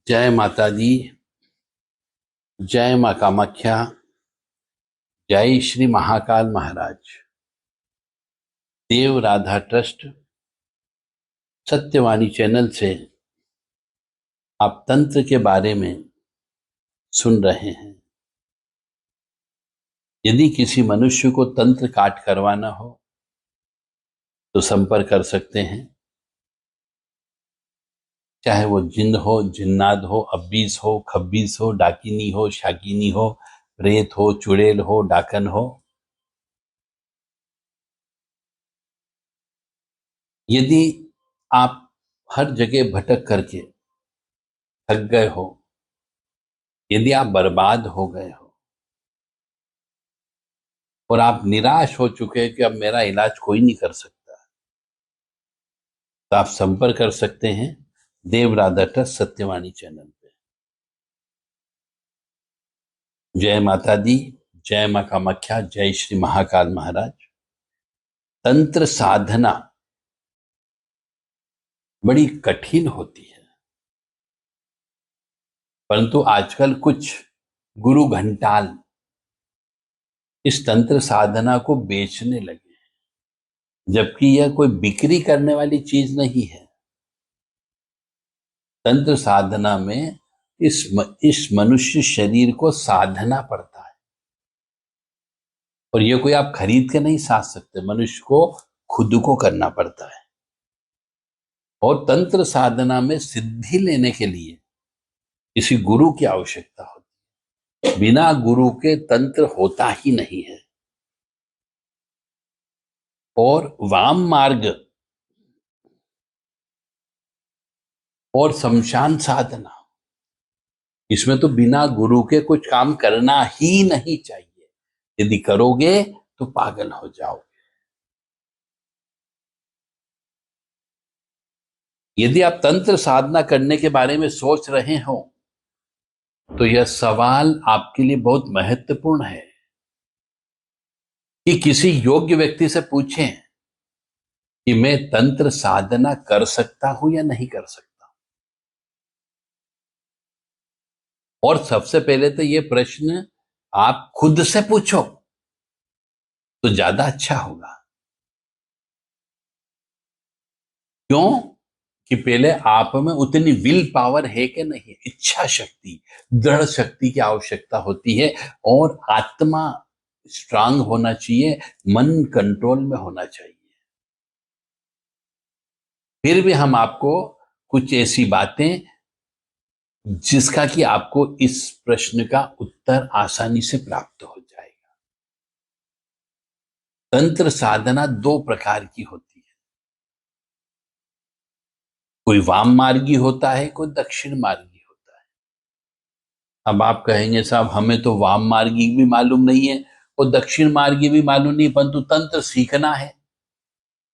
जय माता दी। जय माँ कामाख्या। जय श्री महाकाल महाराज। देव राधा ट्रस्ट सत्यवाणी चैनल से आप तंत्र के बारे में सुन रहे हैं। यदि किसी मनुष्य को तंत्र काट करवाना हो तो संपर्क कर सकते हैं। चाहे वो जिन्न हो, जिन्नात हो, अब्बीस हो, खब्बीस हो, डाकिनी हो, शाकिनी हो, प्रेत हो, चुड़ैल हो, डाकन हो। यदि आप हर जगह भटक करके थक गए हो, यदि आप बर्बाद हो गए हो और आप निराश हो चुके हैं कि अब मेरा इलाज कोई नहीं कर सकता, तो आप संपर्क कर सकते हैं देव राधा ट्रस्ट सत्यवाणी चैनल पे। जय माता दी। जय मां कामाख्या। जय श्री महाकाल महाराज। तंत्र साधना बड़ी कठिन होती है, परंतु आजकल कुछ गुरु घंटाल इस तंत्र साधना को बेचने लगे हैं, जबकि यह कोई बिक्री करने वाली चीज नहीं है। तंत्र साधना में इस मनुष्य शरीर को साधना पड़ता है, और ये कोई आप खरीद के नहीं साध सकते। मनुष्य को खुद को करना पड़ता है, और तंत्र साधना में सिद्धि लेने के लिए किसी गुरु की आवश्यकता होती है। बिना गुरु के तंत्र होता ही नहीं है। और वाम मार्ग और शमशान साधना, इसमें तो बिना गुरु के कुछ काम करना ही नहीं चाहिए। यदि करोगे तो पागल हो जाओगे। यदि आप तंत्र साधना करने के बारे में सोच रहे हो तो यह सवाल आपके लिए बहुत महत्वपूर्ण है कि किसी योग्य व्यक्ति से पूछें कि मैं तंत्र साधना कर सकता हूं या नहीं कर सकता। और सबसे पहले तो यह प्रश्न आप खुद से पूछो तो ज्यादा अच्छा होगा। क्यों? कि पहले आप में उतनी विल पावर है कि नहीं, इच्छा शक्ति, दृढ़ शक्ति की आवश्यकता होती है, और आत्मा स्ट्रांग होना चाहिए, मन कंट्रोल में होना चाहिए। फिर भी हम आपको कुछ ऐसी बातें जिसका कि आपको इस प्रश्न का उत्तर आसानी से प्राप्त हो जाएगा। तंत्र साधना दो प्रकार की होती है, कोई वाम मार्गी होता है, कोई दक्षिण मार्गी होता है। अब आप कहेंगे साहब हमें तो वाम मार्गी भी मालूम नहीं है और दक्षिण मार्गी भी मालूम नहीं, परंतु तंत्र सीखना है।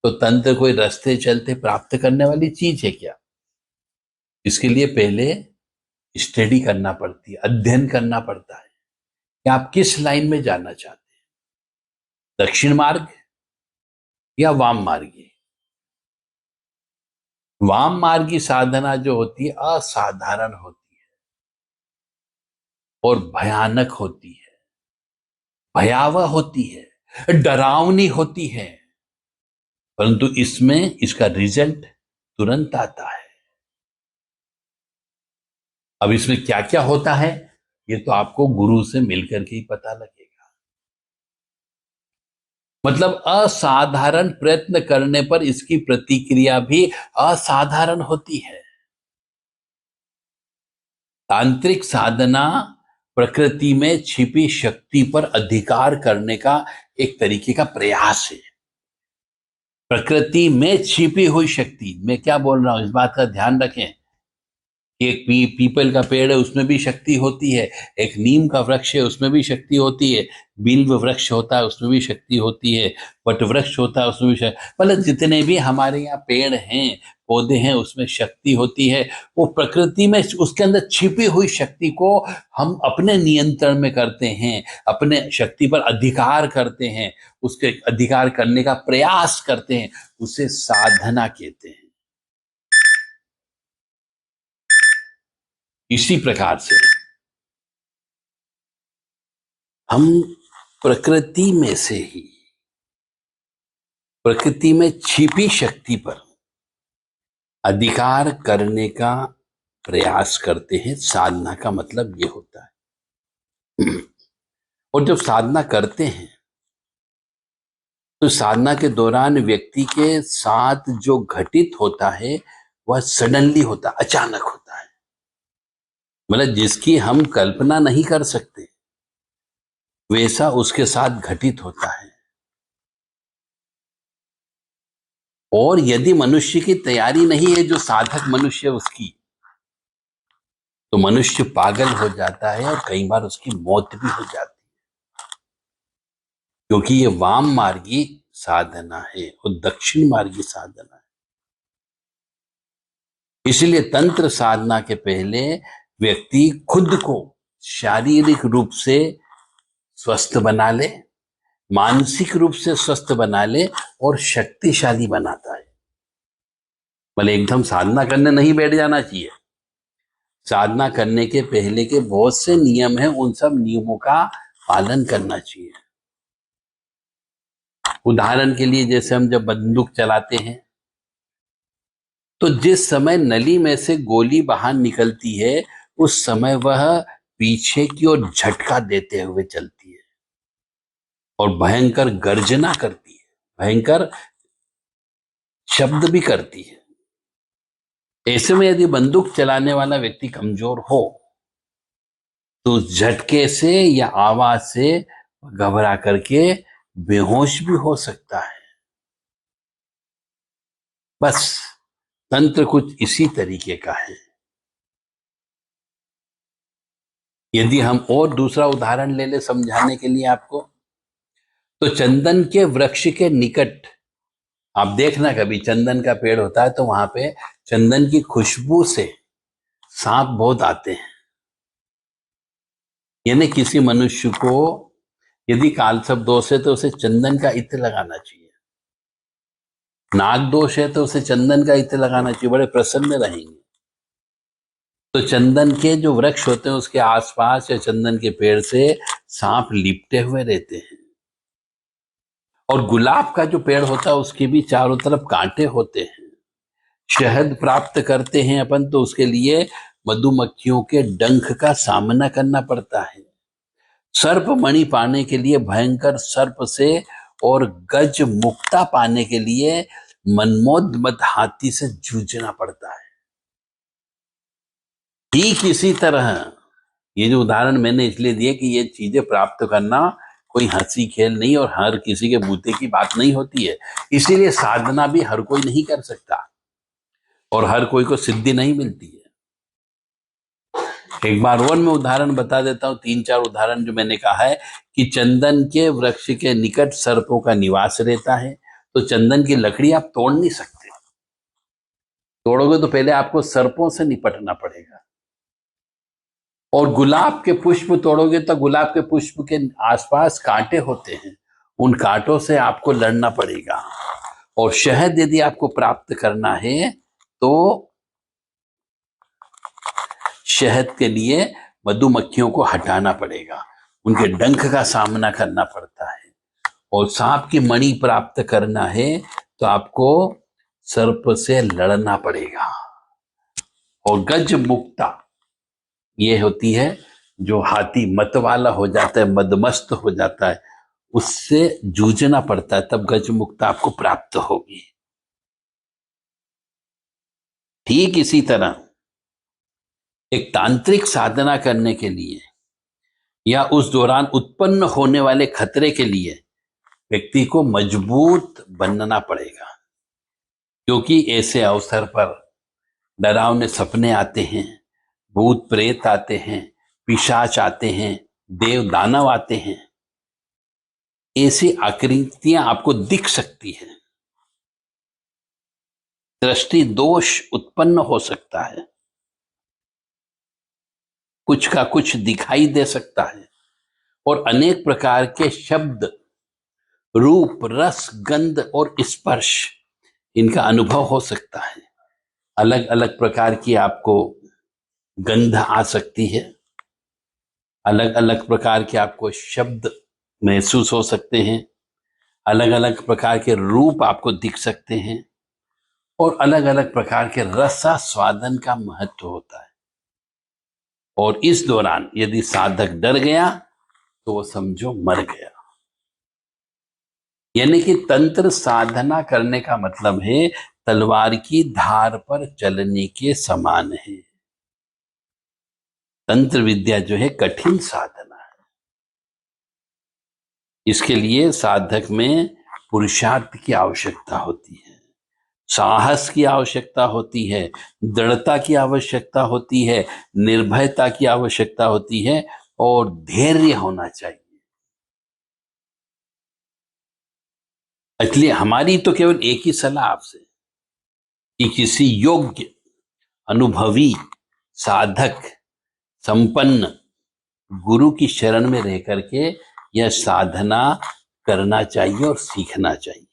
तो तंत्र कोई रास्ते चलते प्राप्त करने वाली चीज है क्या? इसके लिए पहले स्टडी करना पड़ती है, अध्ययन करना पड़ता है कि आप किस लाइन में जाना चाहते हैं, दक्षिण मार्ग या वाम मार्गी। वाम मार्गी साधना जो होती है असाधारण होती है और भयानक होती है, भयावह होती है, डरावनी होती है, परंतु इसमें इसका रिजल्ट तुरंत आता है। अब इसमें क्या क्या होता है ये तो आपको गुरु से मिलकर के ही पता लगेगा। मतलब असाधारण प्रयत्न करने पर इसकी प्रतिक्रिया भी असाधारण होती है। तांत्रिक साधना प्रकृति में छिपी शक्ति पर अधिकार करने का एक तरीके का प्रयास है। प्रकृति में छिपी हुई शक्ति, मैं क्या बोल रहा हूं इस बात का ध्यान रखें। एक पीपल का पेड़ है उसमें भी शक्ति होती है, एक नीम का वृक्ष है उसमें भी शक्ति होती है, बिल्व वृक्ष होता है उसमें भी शक्ति होती है, वट वृक्ष होता है उसमें भी मतलब जितने भी हमारे यहाँ पेड़ हैं, पौधे हैं, उसमें शक्ति होती है। वो प्रकृति में उसके अंदर छिपी हुई शक्ति को हम अपने नियंत्रण में करते हैं, अपने शक्ति पर अधिकार करते हैं, उसके अधिकार करने का प्रयास करते हैं, उसे साधना कहते हैं। इसी प्रकार से हम प्रकृति में से ही, प्रकृति में छिपी शक्ति पर अधिकार करने का प्रयास करते हैं। साधना का मतलब ये होता है। और जब साधना करते हैं तो साधना के दौरान व्यक्ति के साथ जो घटित होता है वह सडनली होता, अचानक होता है। मतलब जिसकी हम कल्पना नहीं कर सकते वैसा उसके साथ घटित होता है। और यदि मनुष्य की तैयारी नहीं है, जो साधक मनुष्य उसकी, तो मनुष्य पागल हो जाता है और कई बार उसकी मौत भी हो जाती है। क्योंकि ये वाम मार्गी साधना है और दक्षिण मार्गी साधना है। इसलिए तंत्र साधना के पहले व्यक्ति खुद को शारीरिक रूप से स्वस्थ बना ले, मानसिक रूप से स्वस्थ बना ले और शक्तिशाली बनाता है। भले एकदम साधना करने नहीं बैठ जाना चाहिए। साधना करने के पहले के बहुत से नियम हैं, उन सब नियमों का पालन करना चाहिए। उदाहरण के लिए जैसे हम जब बंदूक चलाते हैं तो जिस समय नली में से गोली बाहर निकलती है उस समय वह पीछे की ओर झटका देते हुए चलती है और भयंकर गर्जना करती है, भयंकर शब्द भी करती है। ऐसे में यदि बंदूक चलाने वाला व्यक्ति कमजोर हो तो उस झटके से या आवाज से घबरा करके बेहोश भी हो सकता है। बस तंत्र कुछ इसी तरीके का है। यदि हम और दूसरा उदाहरण ले ले समझाने के लिए आपको, तो चंदन के वृक्ष के निकट आप देखना, कभी चंदन का पेड़ होता है तो वहां पे चंदन की खुशबू से सांप बहुत आते हैं। यानी किसी मनुष्य को यदि कालसर्प दोष है तो उसे चंदन का इत्र लगाना चाहिए। नाग दोष है तो उसे चंदन का इत्र लगाना चाहिए, बड़े प्रसन्न रहेंगे। तो चंदन के जो वृक्ष होते हैं उसके आसपास या चंदन के पेड़ से सांप लिपटे हुए रहते हैं। और गुलाब का जो पेड़ होता है उसके भी चारों तरफ कांटे होते हैं। शहद प्राप्त करते हैं अपन तो उसके लिए मधुमक्खियों के डंक का सामना करना पड़ता है। सर्प मणि पाने के लिए भयंकर सर्प से और गज मुक्ता पाने के लिए मनमोद हाथी से जूझना पड़ता है। ठीक इसी तरह ये जो उदाहरण मैंने इसलिए दिए कि ये चीजें प्राप्त करना कोई हंसी खेल नहीं और हर किसी के बूते की बात नहीं होती है। इसीलिए साधना भी हर कोई नहीं कर सकता और हर कोई को सिद्धि नहीं मिलती है। एक बार और मैं उदाहरण बता देता हूं, 3-4 उदाहरण जो मैंने कहा है कि चंदन के वृक्ष के निकट सर्पों का निवास रहता है। तो चंदन की लकड़ी आप तोड़ नहीं सकते, तोड़ोगे तो पहले आपको सर्पों से निपटना पड़ेगा। और गुलाब के पुष्प तोड़ोगे तो गुलाब के पुष्प के आसपास कांटे होते हैं, उन कांटों से आपको लड़ना पड़ेगा। और शहद यदि आपको प्राप्त करना है तो शहद के लिए मधुमक्खियों को हटाना पड़ेगा, उनके डंक का सामना करना पड़ता है। और सांप की मणि प्राप्त करना है तो आपको सर्प से लड़ना पड़ेगा। और गज मुक्ता ये होती है जो हाथी मत वाला हो जाता है, मदमस्त हो जाता है, उससे जूझना पड़ता है, तब गज मुक्ता आपको प्राप्त होगी। ठीक इसी तरह एक तांत्रिक साधना करने के लिए या उस दौरान उत्पन्न होने वाले खतरे के लिए व्यक्ति को मजबूत बनना पड़ेगा। क्योंकि ऐसे अवसर पर डरावने सपने आते हैं, भूत प्रेत आते हैं, पिशाच आते हैं, देव दानव आते हैं। ऐसी आकृतियां आपको दिख सकती हैं, दृष्टि दोष उत्पन्न हो सकता है, कुछ का कुछ दिखाई दे सकता है। और अनेक प्रकार के शब्द, रूप, रस, गंध और स्पर्श इनका अनुभव हो सकता है। अलग अलग प्रकार की आपको गंध आ सकती है, अलग अलग प्रकार के आपको शब्द महसूस हो सकते हैं, अलग अलग प्रकार के रूप आपको दिख सकते हैं, और अलग अलग प्रकार के रसास्वादन का महत्व होता है। और इस दौरान यदि साधक डर गया तो वो समझो मर गया। यानी कि तंत्र साधना करने का मतलब है तलवार की धार पर चलने के समान है। तंत्र विद्या जो है कठिन साधना है। इसके लिए साधक में पुरुषार्थ की आवश्यकता होती है, साहस की आवश्यकता होती है, दृढ़ता की आवश्यकता होती है, निर्भयता की आवश्यकता होती है, और धैर्य होना चाहिए। इसलिए हमारी तो केवल एक ही सलाह आपसे कि किसी योग्य, अनुभवी, साधक, संपन्न गुरु की शरण में रह करके यह साधना करना चाहिए और सीखना चाहिए।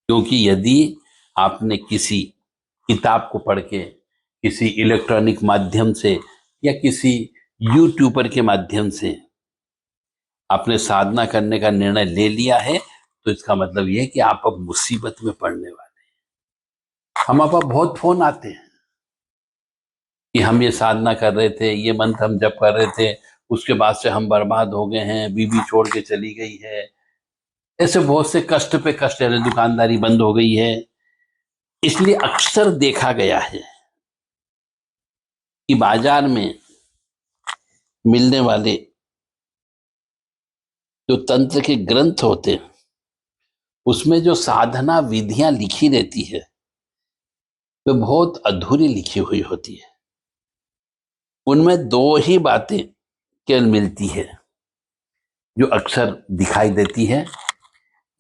क्योंकि यदि आपने किसी किताब को पढ़ के, किसी इलेक्ट्रॉनिक माध्यम से या किसी यूट्यूबर के माध्यम से आपने साधना करने का निर्णय ले लिया है, तो इसका मतलब यह है कि आप अब मुसीबत में पड़ने वाले हैं। हम आप बहुत फोन आते हैं कि हम ये साधना कर रहे थे, ये मंत्र हम जप कर रहे थे, उसके बाद से हम बर्बाद हो गए हैं, बीवी छोड़ के चली गई है, ऐसे बहुत से कष्ट पे कष्ट है, दुकानदारी बंद हो गई है। इसलिए अक्सर देखा गया है कि बाजार में मिलने वाले जो तंत्र के ग्रंथ होते हैं उसमें जो साधना विधियां लिखी रहती है वे बहुत अधूरी लिखी हुई होती है। उनमें दो ही बातें केवल मिलती है जो अक्सर दिखाई देती है,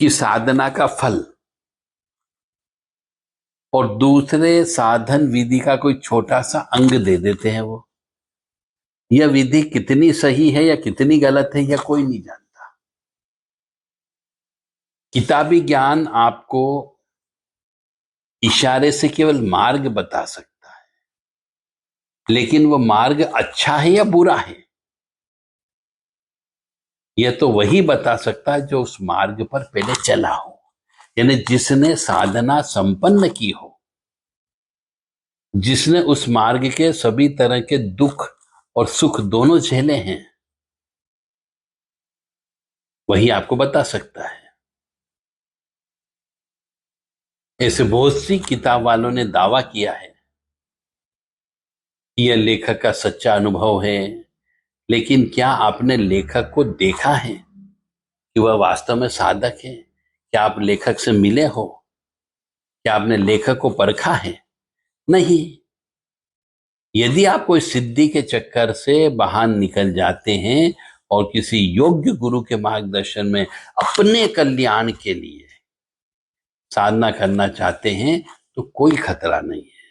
कि साधना का फल और दूसरे साधन विधि का कोई छोटा सा अंग दे देते हैं। वो यह विधि कितनी सही है या कितनी गलत है यह कोई नहीं जानता। किताबी ज्ञान आपको इशारे से केवल मार्ग बता सकता है, लेकिन वो मार्ग अच्छा है या बुरा है यह तो वही बता सकता है जो उस मार्ग पर पहले चला हो, यानी जिसने साधना संपन्न की हो, जिसने उस मार्ग के सभी तरह के दुख और सुख दोनों झेले हैं, वही आपको बता सकता है। ऐसे बहुत सी किताब वालों ने दावा किया है कि यह लेखक का सच्चा अनुभव है, लेकिन क्या आपने लेखक को देखा है कि वह वास्तव में साधक है? क्या आप लेखक से मिले हो? क्या आपने लेखक को परखा है? नहीं। यदि आप कोई सिद्धि के चक्कर से बाहर निकल जाते हैं और किसी योग्य गुरु के मार्गदर्शन में अपने कल्याण के लिए साधना करना चाहते हैं तो कोई खतरा नहीं है।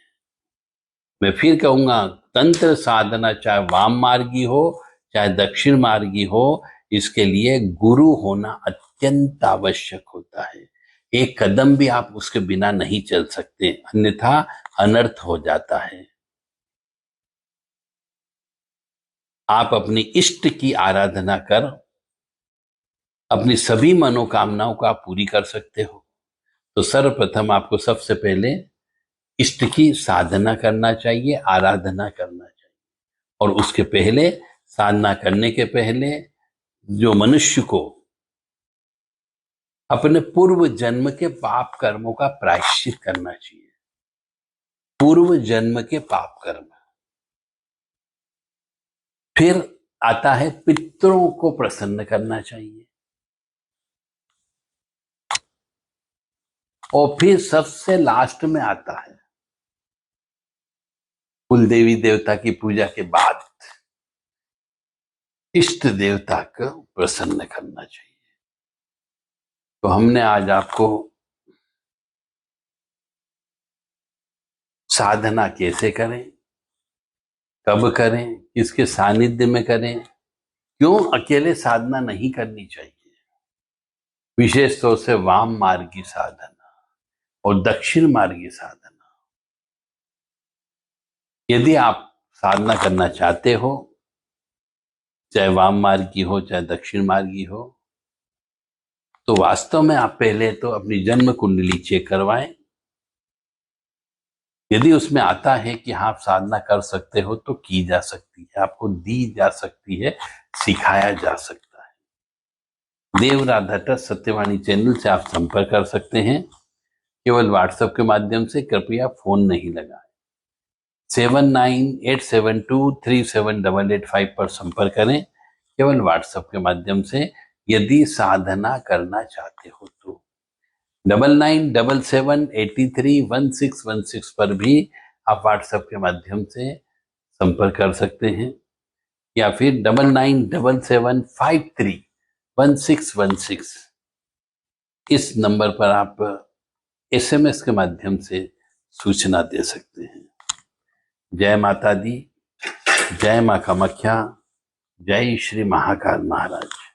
मैं फिर कहूंगा, तंत्र साधना चाहे वाम मार्गी हो चाहे दक्षिण मार्गी हो, इसके लिए गुरु होना अत्यंत आवश्यक होता है। एक कदम भी आप उसके बिना नहीं चल सकते, अन्यथा अनर्थ हो जाता है। आप अपनी इष्ट की आराधना कर अपनी सभी मनोकामनाओं को आप पूरी कर सकते हो। तो सर्वप्रथम आपको सबसे पहले इष्ट की साधना करना चाहिए, आराधना करना चाहिए। और उसके पहले, साधना करने के पहले, जो मनुष्य को अपने पूर्व जन्म के पाप कर्मों का प्रायश्चित करना चाहिए। पूर्व जन्म के पाप कर्म। फिर आता है पितरों को प्रसन्न करना चाहिए, और फिर सबसे लास्ट में आता है कुल देवी देवता की पूजा के बाद इष्ट देवता को प्रसन्न करना चाहिए। तो हमने आज आपको साधना कैसे करें, कब करें, किसके सानिध्य में करें, क्यों अकेले साधना नहीं करनी चाहिए, विशेष तौर से वाम मार्गी साधना और दक्षिण मार्गी साधना, यदि आप साधना करना चाहते हो, चाहे वाम मार्गी हो चाहे दक्षिण मार्गी हो, तो वास्तव में आप पहले तो अपनी जन्म कुंडली चेक करवाएं। यदि उसमें आता है कि आप साधना कर सकते हो तो की जा सकती है, आपको दी जा सकती है, सिखाया जा सकता है। देव राधा ट्रस्ट सत्यवाणी चैनल से आप संपर्क कर सकते हैं। केवल व्हाट्सएप के माध्यम से, कृपया फोन नहीं लगाएं। 7987237885 पर संपर्क करें, केवल व्हाट्सएप के माध्यम से, यदि साधना करना चाहते हो तो। 9977831616 पर भी आप व्हाट्सएप के माध्यम से संपर्क कर सकते हैं, या फिर 9977531616 इस नंबर पर आप SMS के माध्यम से सूचना दे सकते हैं। जय माता दी, जय मां कामाख्या, जय श्री महाकाल महाराज।